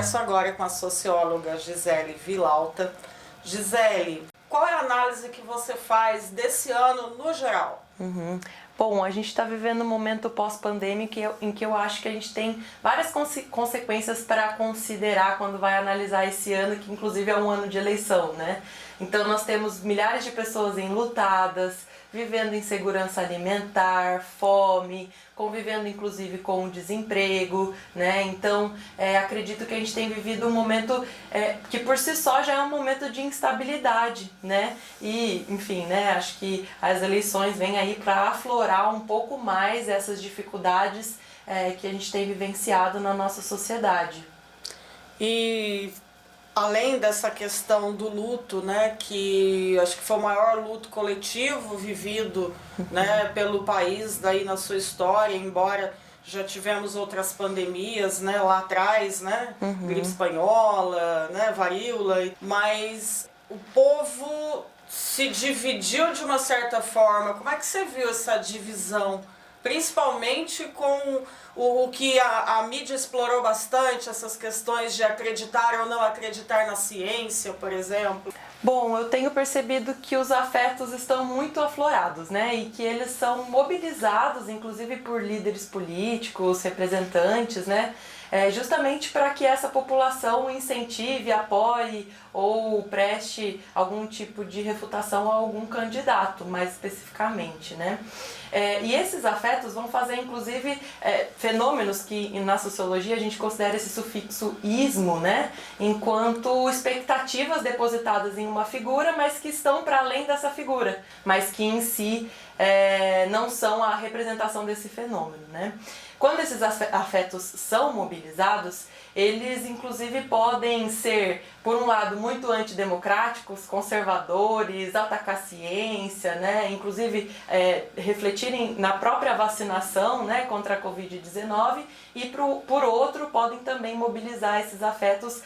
converso agora com a socióloga Gisele Villalta. Gisele, qual é a análise que você faz desse ano no geral? Bom, a gente está vivendo um momento pós-pandêmico em que eu acho que a gente tem várias consequências para considerar quando vai analisar esse ano, que inclusive é um ano de eleição, né? Então nós temos milhares de pessoas enlutadas, vivendo insegurança alimentar, fome, convivendo inclusive com o desemprego, né? Então acredito que a gente tem vivido um momento que por si só já é um momento de instabilidade, né? E, enfim, né? Acho que as eleições vêm aí para aflorar um pouco mais essas dificuldades que a gente tem vivenciado na nossa sociedade. E além dessa questão do luto, né, que acho que foi o maior luto coletivo vivido, né, pelo país daí na sua história, embora já tivemos outras pandemias, né, lá atrás, né, gripe espanhola, né, varíola, mas o povo se dividiu de uma certa forma. Como é que você viu essa divisão? Principalmente com o que a mídia explorou bastante, essas questões de acreditar ou não acreditar na ciência, por exemplo. Bom, eu tenho percebido que os afetos estão muito aflorados, né? E que eles são mobilizados, inclusive por líderes políticos, representantes, né? Justamente para que essa população incentive, apoie ou preste algum tipo de refutação a algum candidato, mais especificamente, né? E esses afetos vão fazer, inclusive, fenômenos que na sociologia a gente considera esse sufixo ismo, né? Enquanto expectativas depositadas em uma figura, mas que estão para além dessa figura, mas que em si não são a representação desse fenômeno, né? Quando esses afetos são mobilizados, eles inclusive podem ser, por um lado, muito antidemocráticos, conservadores, atacar a ciência, né? Inclusive refletirem na própria vacinação, né, contra a Covid-19, e por outro podem também mobilizar esses afetos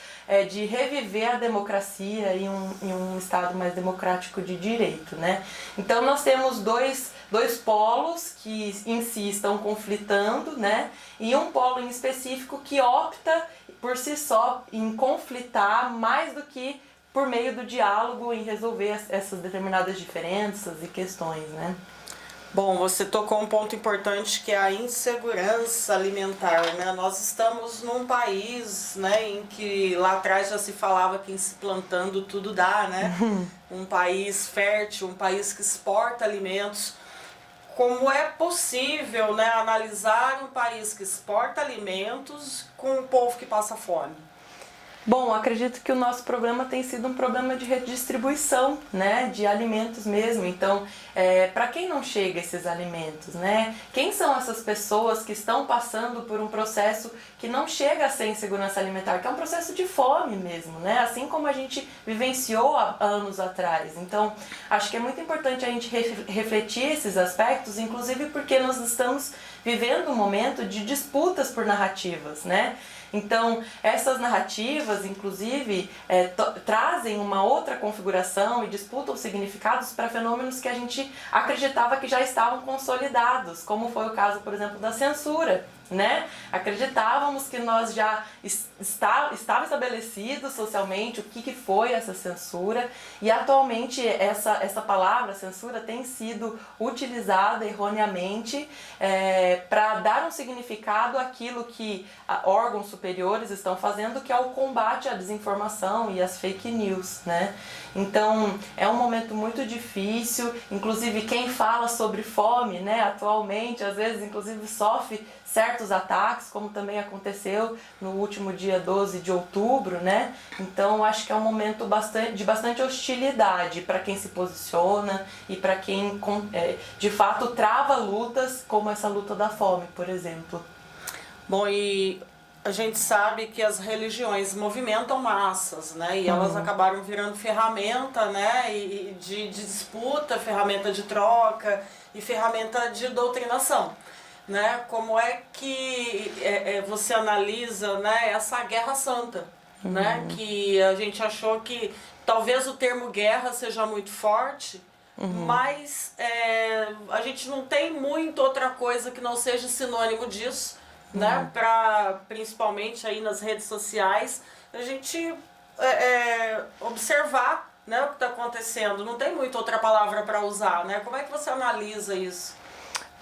de reviver a democracia em um Estado mais democrático de direito, né? Então nós temos dois polos que em si estão conflitando, né? E um polo em específico que opta por si só em conflitar mais do que por meio do diálogo em resolver essas determinadas diferenças e questões, né? Bom, você tocou um ponto importante que é a insegurança alimentar, né? Nós estamos num país, né, em que lá atrás já se falava que em se plantando tudo dá, né? Um país fértil, um país que exporta alimentos. Como é possível, né, analisar um país que exporta alimentos com um povo que passa fome? Bom, acredito que o nosso problema tem sido um problema de redistribuição, né, de alimentos mesmo. Então, para quem não chega esses alimentos, né? Quem são essas pessoas que estão passando por um processo que não chega a ser insegurança alimentar, que é um processo de fome mesmo, né? Assim como a gente vivenciou há anos atrás. Então, acho que é muito importante a gente refletir esses aspectos, inclusive porque nós estamos vivendo um momento de disputas por narrativas, né? Então, essas narrativas, inclusive, trazem uma outra configuração e disputam significados para fenômenos que a gente acreditava que já estavam consolidados, como foi o caso, por exemplo, da censura, né? Acreditávamos que nós já estava estabelecido socialmente o que foi essa censura, e atualmente essa palavra censura tem sido utilizada erroneamente para dar um significado àquilo que órgãos superiores estão fazendo, que é o combate à desinformação e às fake news, né? Então é um momento muito difícil, inclusive quem fala sobre fome, né, atualmente, às vezes inclusive sofre certos ataques, como também aconteceu no último dia 12 de outubro, né? Então acho que é um momento de bastante hostilidade para quem se posiciona e para quem de fato trava lutas como essa luta da fome, por exemplo. Bom, e a gente sabe que as religiões movimentam massas, né? E elas acabaram virando ferramenta, né, de disputa, ferramenta de troca e ferramenta de doutrinação, né? Como é que você analisa, né, essa guerra santa, né? Que a gente achou que talvez o termo guerra seja muito forte, mas a gente não tem muito outra coisa que não seja sinônimo disso, né, principalmente aí nas redes sociais, a gente observar, né, o que está acontecendo. Não tem muita outra palavra para usar, né? Como é que você analisa isso?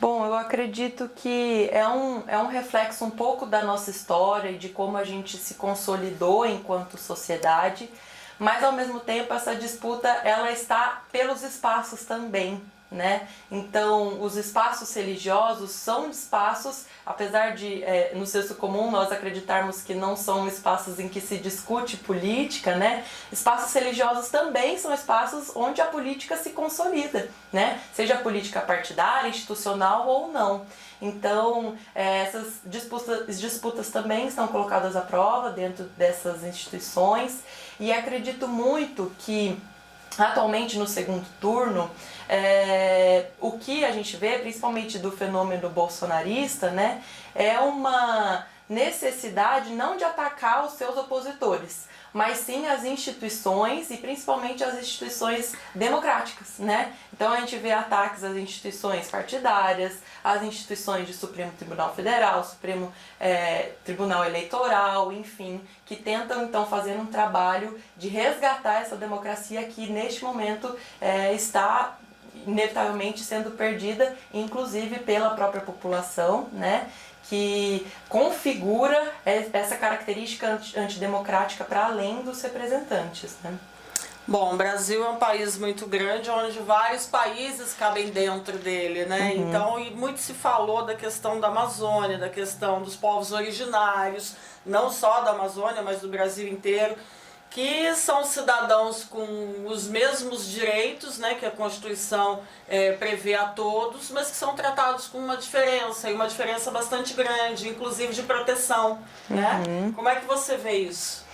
Bom, eu acredito que é um reflexo um pouco da nossa história e de como a gente se consolidou enquanto sociedade, mas ao mesmo tempo essa disputa ela está pelos espaços também, né? Então, os espaços religiosos são espaços, apesar de no senso comum nós acreditarmos que não são espaços em que se discute política, né? Espaços religiosos também são espaços onde a política se consolida, né? Seja a política partidária, institucional ou não. Então, essas disputas também estão colocadas à prova dentro dessas instituições e acredito muito que atualmente no segundo turno, o que a gente vê, principalmente do fenômeno bolsonarista, né, é uma necessidade não de atacar os seus opositores, mas sim as instituições e principalmente as instituições democráticas, né? Então a gente vê ataques às instituições partidárias, às instituições de Supremo Tribunal Federal, Supremo Tribunal Eleitoral, enfim, que tentam então fazer um trabalho de resgatar essa democracia que neste momento está inevitavelmente sendo perdida, inclusive pela própria população, né? Que configura essa característica antidemocrática para além dos representantes, né? Bom, o Brasil é um país muito grande, onde vários países cabem dentro dele, né? Então, e muito se falou da questão da Amazônia, da questão dos povos originários, não só da Amazônia, mas do Brasil inteiro, que são cidadãos com os mesmos direitos, né, que a Constituição prevê a todos, mas que são tratados com uma diferença, e uma diferença bastante grande, inclusive de proteção, né? Como é que você vê isso?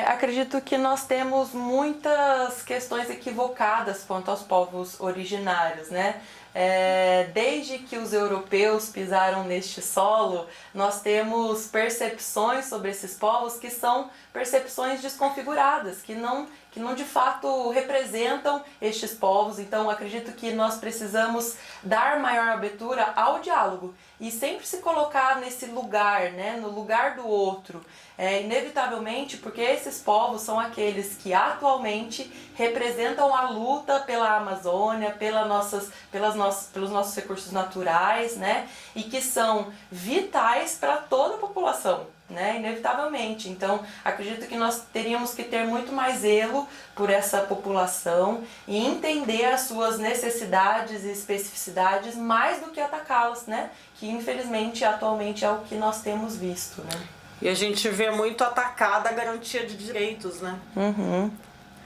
Acredito que nós temos muitas questões equivocadas quanto aos povos originários, né? Desde que os europeus pisaram neste solo, nós temos percepções sobre esses povos que são percepções desconfiguradas, que não de fato representam estes povos. Então acredito que nós precisamos dar maior abertura ao diálogo e sempre se colocar nesse lugar, né, no lugar do outro, inevitavelmente, porque esses povos são aqueles que atualmente representam a luta pela Amazônia, pelos nossos recursos naturais, né, e que são vitais para toda a população, né, inevitavelmente. Então, acredito que nós teríamos que ter muito mais zelo por essa população e entender as suas necessidades e especificidades mais do que atacá-las, né, que infelizmente atualmente é o que nós temos visto, né. E a gente vê muito atacada a garantia de direitos, né?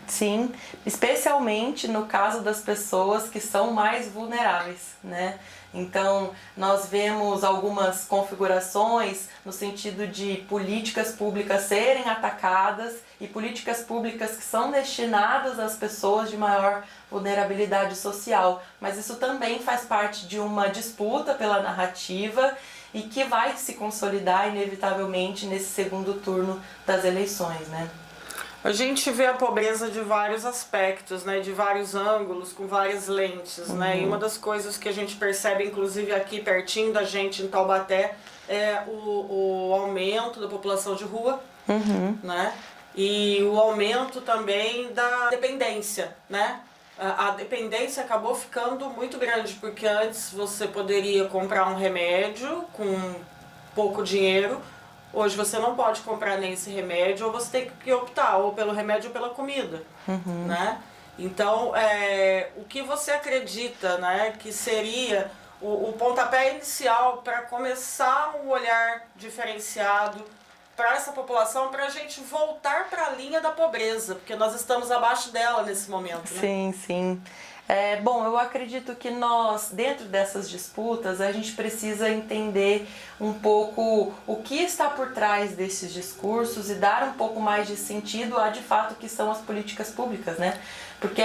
Sim, especialmente no caso das pessoas que são mais vulneráveis, né? Então, nós vemos algumas configurações no sentido de políticas públicas serem atacadas e políticas públicas que são destinadas às pessoas de maior vulnerabilidade social. Mas isso também faz parte de uma disputa pela narrativa e que vai se consolidar inevitavelmente nesse segundo turno das eleições, né? A gente vê a pobreza de vários aspectos, né, de vários ângulos, com várias lentes, né, e uma das coisas que a gente percebe, inclusive aqui pertinho da gente em Taubaté, é o aumento da população de rua, né, e o aumento também da dependência, né. A dependência acabou ficando muito grande, porque antes você poderia comprar um remédio com pouco dinheiro. Hoje você não pode comprar nem esse remédio, ou você tem que optar ou pelo remédio ou pela comida, né? Então, o que você acredita, né, que seria o pontapé inicial para começar um olhar diferenciado para essa população, para a gente voltar para a linha da pobreza, porque nós estamos abaixo dela nesse momento, né? Sim, sim. Bom, eu acredito que nós, dentro dessas disputas, a gente precisa entender um pouco o que está por trás desses discursos e dar um pouco mais de sentido a, de fato, que são as políticas públicas, né? Porque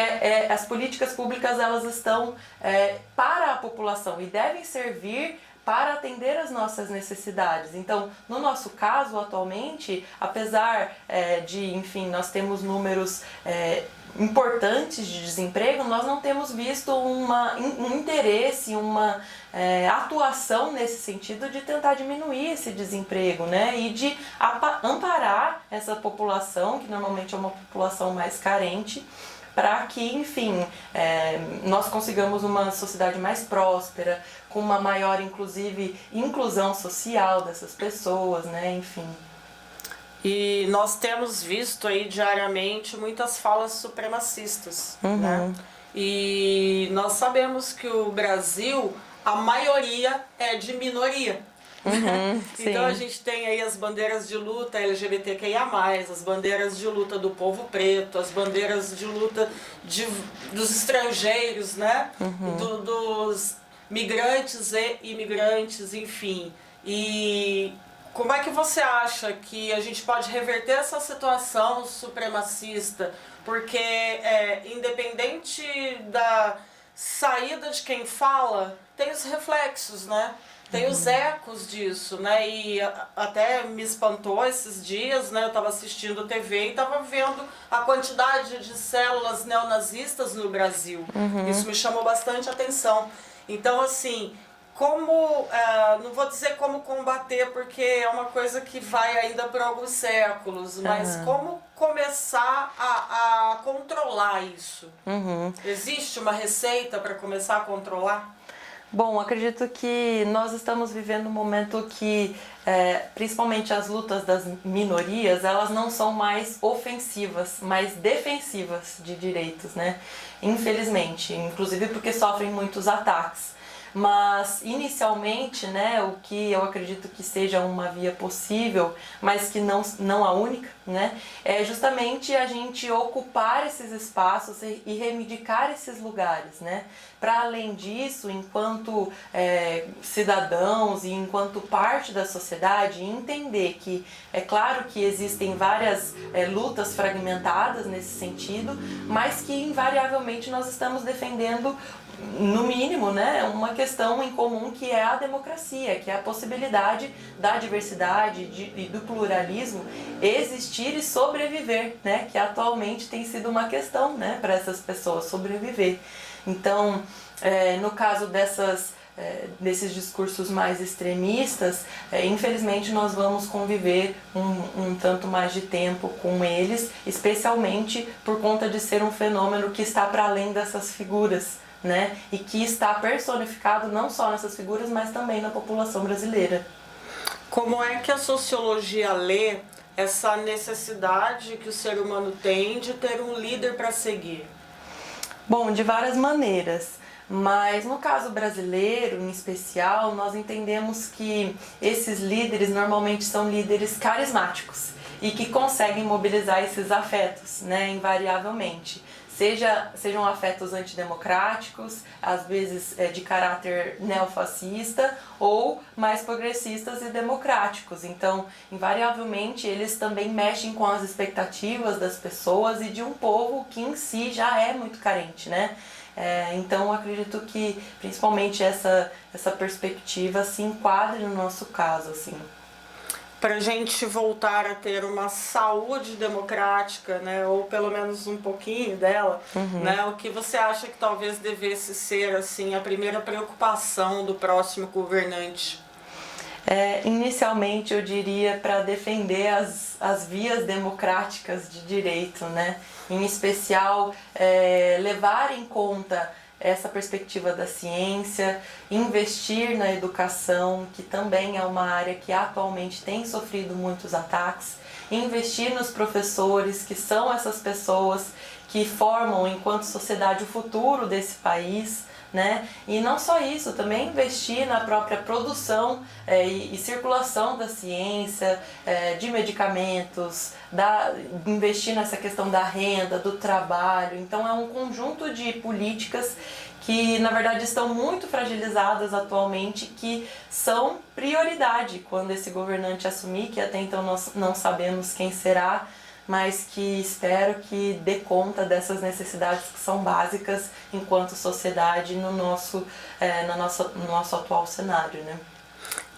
as políticas públicas, elas estão para a população e devem servir para atender as nossas necessidades. Então, no nosso caso, atualmente, apesar de, enfim, nós temos números importantes de desemprego, nós não temos visto um interesse, uma atuação nesse sentido de tentar diminuir esse desemprego, né? E de amparar essa população, que normalmente é uma população mais carente, para que, enfim, nós consigamos uma sociedade mais próspera, com uma maior, inclusive, inclusão social dessas pessoas, né? Enfim. E nós temos visto aí diariamente muitas falas supremacistas, né? E nós sabemos que o Brasil, a maioria é de minoria. Então a gente tem aí as bandeiras de luta LGBTQIA+, as bandeiras de luta do povo preto, as bandeiras de luta dos estrangeiros, né? Dos migrantes e imigrantes, enfim. E como é que você acha que a gente pode reverter essa situação supremacista? Porque independente da saída de quem fala, tem os reflexos, né? Tem os ecos disso, né? E até me espantou esses dias, né? Eu estava assistindo TV e estava vendo a quantidade de células neonazistas no Brasil. Isso me chamou bastante atenção. Então, assim, não vou dizer como combater, porque é uma coisa que vai ainda por alguns séculos, mas como começar a controlar isso? Existe uma receita para começar a controlar? Bom, acredito que nós estamos vivendo um momento que, principalmente as lutas das minorias, elas não são mais ofensivas, mas defensivas de direitos, né? Infelizmente, inclusive porque sofrem muitos ataques. Mas inicialmente, né, o que eu acredito que seja uma via possível, mas que não a única, né, é justamente a gente ocupar esses espaços e reivindicar esses lugares, né. Para além disso, enquanto cidadãos e enquanto parte da sociedade, entender que é claro que existem várias lutas fragmentadas nesse sentido, mas que invariavelmente nós estamos defendendo, no mínimo, né, uma questão em comum, que é a democracia, que é a possibilidade da diversidade e do pluralismo existir e sobreviver, né, que atualmente tem sido uma questão, né, para essas pessoas sobreviver. Então, no caso desses discursos mais extremistas, infelizmente nós vamos conviver um tanto mais de tempo com eles, especialmente por conta de ser um fenômeno que está para além dessas figuras, né? E que está personificado não só nessas figuras, mas também na população brasileira. Como é que a sociologia lê essa necessidade que o ser humano tem de ter um líder para seguir? Bom, de várias maneiras. Mas no caso brasileiro, em especial, nós entendemos que esses líderes normalmente são líderes carismáticos e que conseguem mobilizar esses afetos, né, invariavelmente. Sejam afetos antidemocráticos, às vezes de caráter neofascista, ou mais progressistas e democráticos. Então, invariavelmente, eles também mexem com as expectativas das pessoas e de um povo que em si já é muito carente, né? Então, acredito que principalmente essa perspectiva se enquadra no nosso caso, assim. Para a gente voltar a ter uma saúde democrática, né, ou pelo menos um pouquinho dela, né, o que você acha que talvez devesse ser assim a primeira preocupação do próximo governante? Inicialmente eu diria para defender as vias democráticas de direito, né? Em especial levar em conta essa perspectiva da ciência, investir na educação, que também é uma área que atualmente tem sofrido muitos ataques, investir nos professores, que são essas pessoas que formam, enquanto sociedade, o futuro desse país, né? E não só isso, também investir na própria produção e circulação da ciência, de medicamentos, investir nessa questão da renda, do trabalho. Então é um conjunto de políticas que na verdade estão muito fragilizadas atualmente, que são prioridade quando esse governante assumir, que até então nós não sabemos quem será, mas que espero que dê conta dessas necessidades que são básicas enquanto sociedade no nosso atual cenário, né?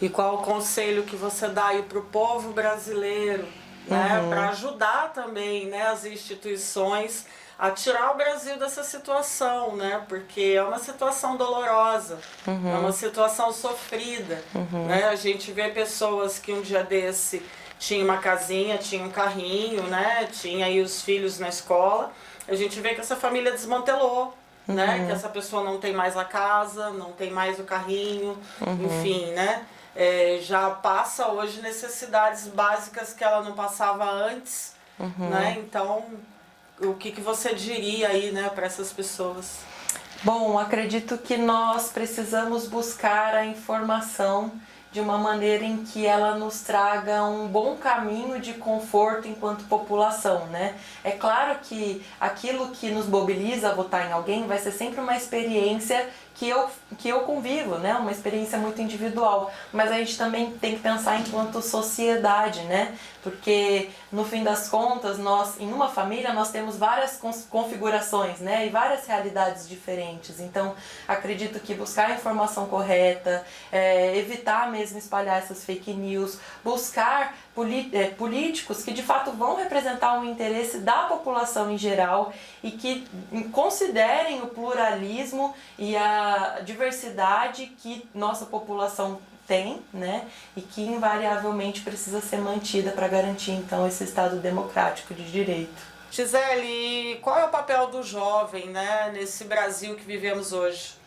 E qual o conselho que você dá aí para o povo brasileiro, né, para ajudar também, né, as instituições a tirar o Brasil dessa situação, né? Porque é uma situação dolorosa, é uma situação sofrida, né? A gente vê pessoas que um dia desse tinha uma casinha, tinha um carrinho, né? Tinha aí os filhos na escola. A gente vê que essa família desmantelou, né? Que essa pessoa não tem mais a casa, não tem mais o carrinho, enfim, né? Já passa hoje necessidades básicas que ela não passava antes, né? Então, o que você diria aí, né, para essas pessoas? Bom, acredito que nós precisamos buscar a informação de uma maneira em que ela nos traga um bom caminho de conforto enquanto população, né? É claro que aquilo que nos mobiliza a votar em alguém vai ser sempre uma experiência que eu convivo, né? Uma experiência muito individual, mas a gente também tem que pensar enquanto sociedade, né? Porque no fim das contas, nós em uma família nós temos várias configurações, né? E várias realidades diferentes. Então, acredito que buscar a informação correta, evitar mesmo espalhar essas fake news, buscar políticos que de fato vão representar o interesse da população em geral e que considerem o pluralismo e a diversidade que nossa população tem, né? E que invariavelmente precisa ser mantida para garantir então esse Estado democrático de direito. Gisele, qual é o papel do jovem, né, nesse Brasil que vivemos hoje?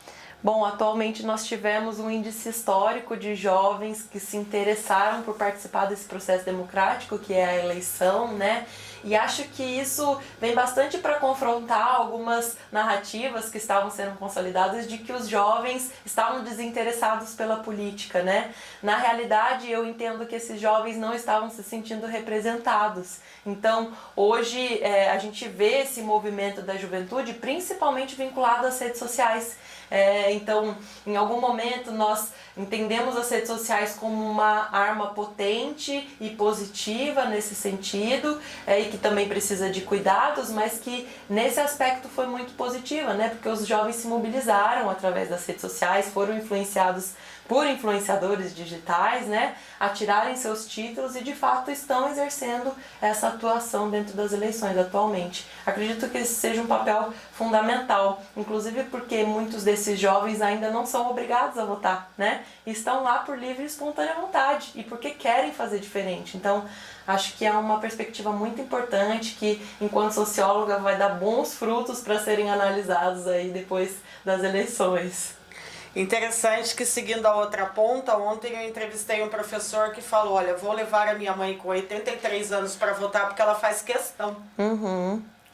Bom, atualmente nós tivemos um índice histórico de jovens que se interessaram por participar desse processo democrático, que é a eleição, né? E acho que isso vem bastante para confrontar algumas narrativas que estavam sendo consolidadas de que os jovens estavam desinteressados pela política, né? Na realidade, eu entendo que esses jovens não estavam se sentindo representados. Então, hoje a gente vê esse movimento da juventude principalmente vinculado às redes sociais. Então, em algum momento nós entendemos as redes sociais como uma arma potente e positiva nesse sentido, e que também precisa de cuidados, mas que nesse aspecto foi muito positiva, né? Porque os jovens se mobilizaram através das redes sociais, foram influenciados por influenciadores digitais, né, a tirarem seus títulos e de fato estão exercendo essa atuação dentro das eleições atualmente. Acredito que esse seja um papel fundamental, inclusive porque muitos desses jovens ainda não são obrigados a votar, né, e estão lá por livre e espontânea vontade e porque querem fazer diferente. Então, acho que é uma perspectiva muito importante que, enquanto socióloga, vai dar bons frutos para serem analisados aí depois das eleições. Interessante que, seguindo a outra ponta, ontem eu entrevistei um professor que falou, olha, vou levar a minha mãe com 83 anos para votar porque ela faz questão.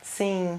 Sim.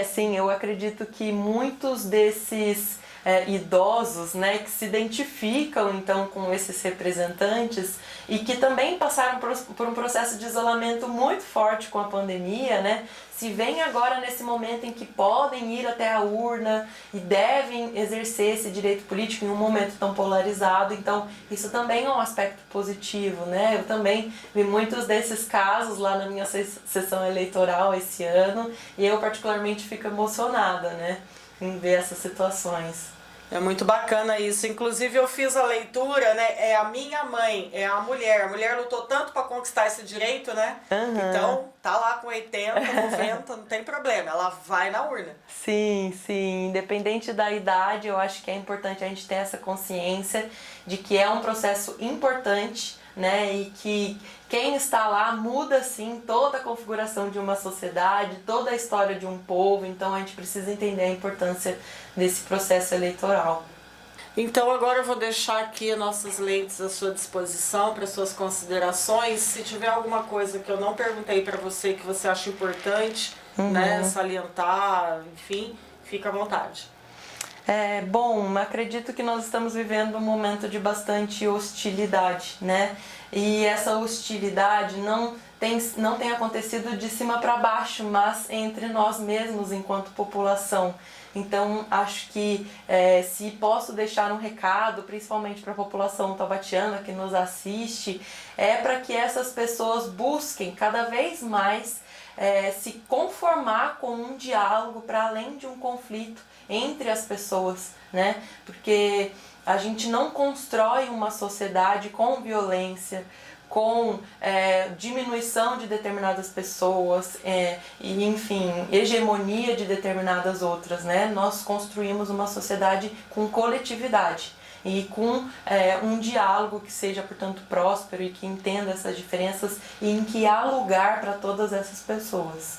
Sim, eu acredito que muitos desses idosos, né, que se identificam então com esses representantes e que também passaram por um processo de isolamento muito forte com a pandemia, né, se veem agora nesse momento em que podem ir até a urna e devem exercer esse direito político em um momento tão polarizado, então isso também é um aspecto positivo, né? Eu também vi muitos desses casos lá na minha sessão eleitoral esse ano e eu particularmente fico emocionada, né, em ver essas situações. É muito bacana isso. Inclusive eu fiz a leitura, né? É a minha mãe, é a mulher. A mulher lutou tanto para conquistar esse direito, né? Então, tá lá com 80, 90, não tem problema. Ela vai na urna. Sim, sim. Independente da idade, eu acho que é importante a gente ter essa consciência de que é um processo importante, né? E que quem está lá muda sim toda a configuração de uma sociedade, toda a história de um povo, então a gente precisa entender a importância desse processo eleitoral. Então agora eu vou deixar aqui nossas lentes à sua disposição para suas considerações. Se tiver alguma coisa que eu não perguntei para você que você acha importante, né, salientar, enfim, fica à vontade. Bom, acredito que nós estamos vivendo um momento de bastante hostilidade, né? E essa hostilidade não tem acontecido de cima para baixo, mas entre nós mesmos enquanto população. Então, acho que se posso deixar um recado, principalmente para a população taubatiana que nos assiste, é para que essas pessoas busquem cada vez mais se conformar com um diálogo para além de um conflito entre as pessoas, né? Porque a gente não constrói uma sociedade com violência, com diminuição de determinadas pessoas e, enfim, hegemonia de determinadas outras, né? Nós construímos uma sociedade com coletividade e com um diálogo que seja, portanto, próspero e que entenda essas diferenças e em que há lugar para todas essas pessoas.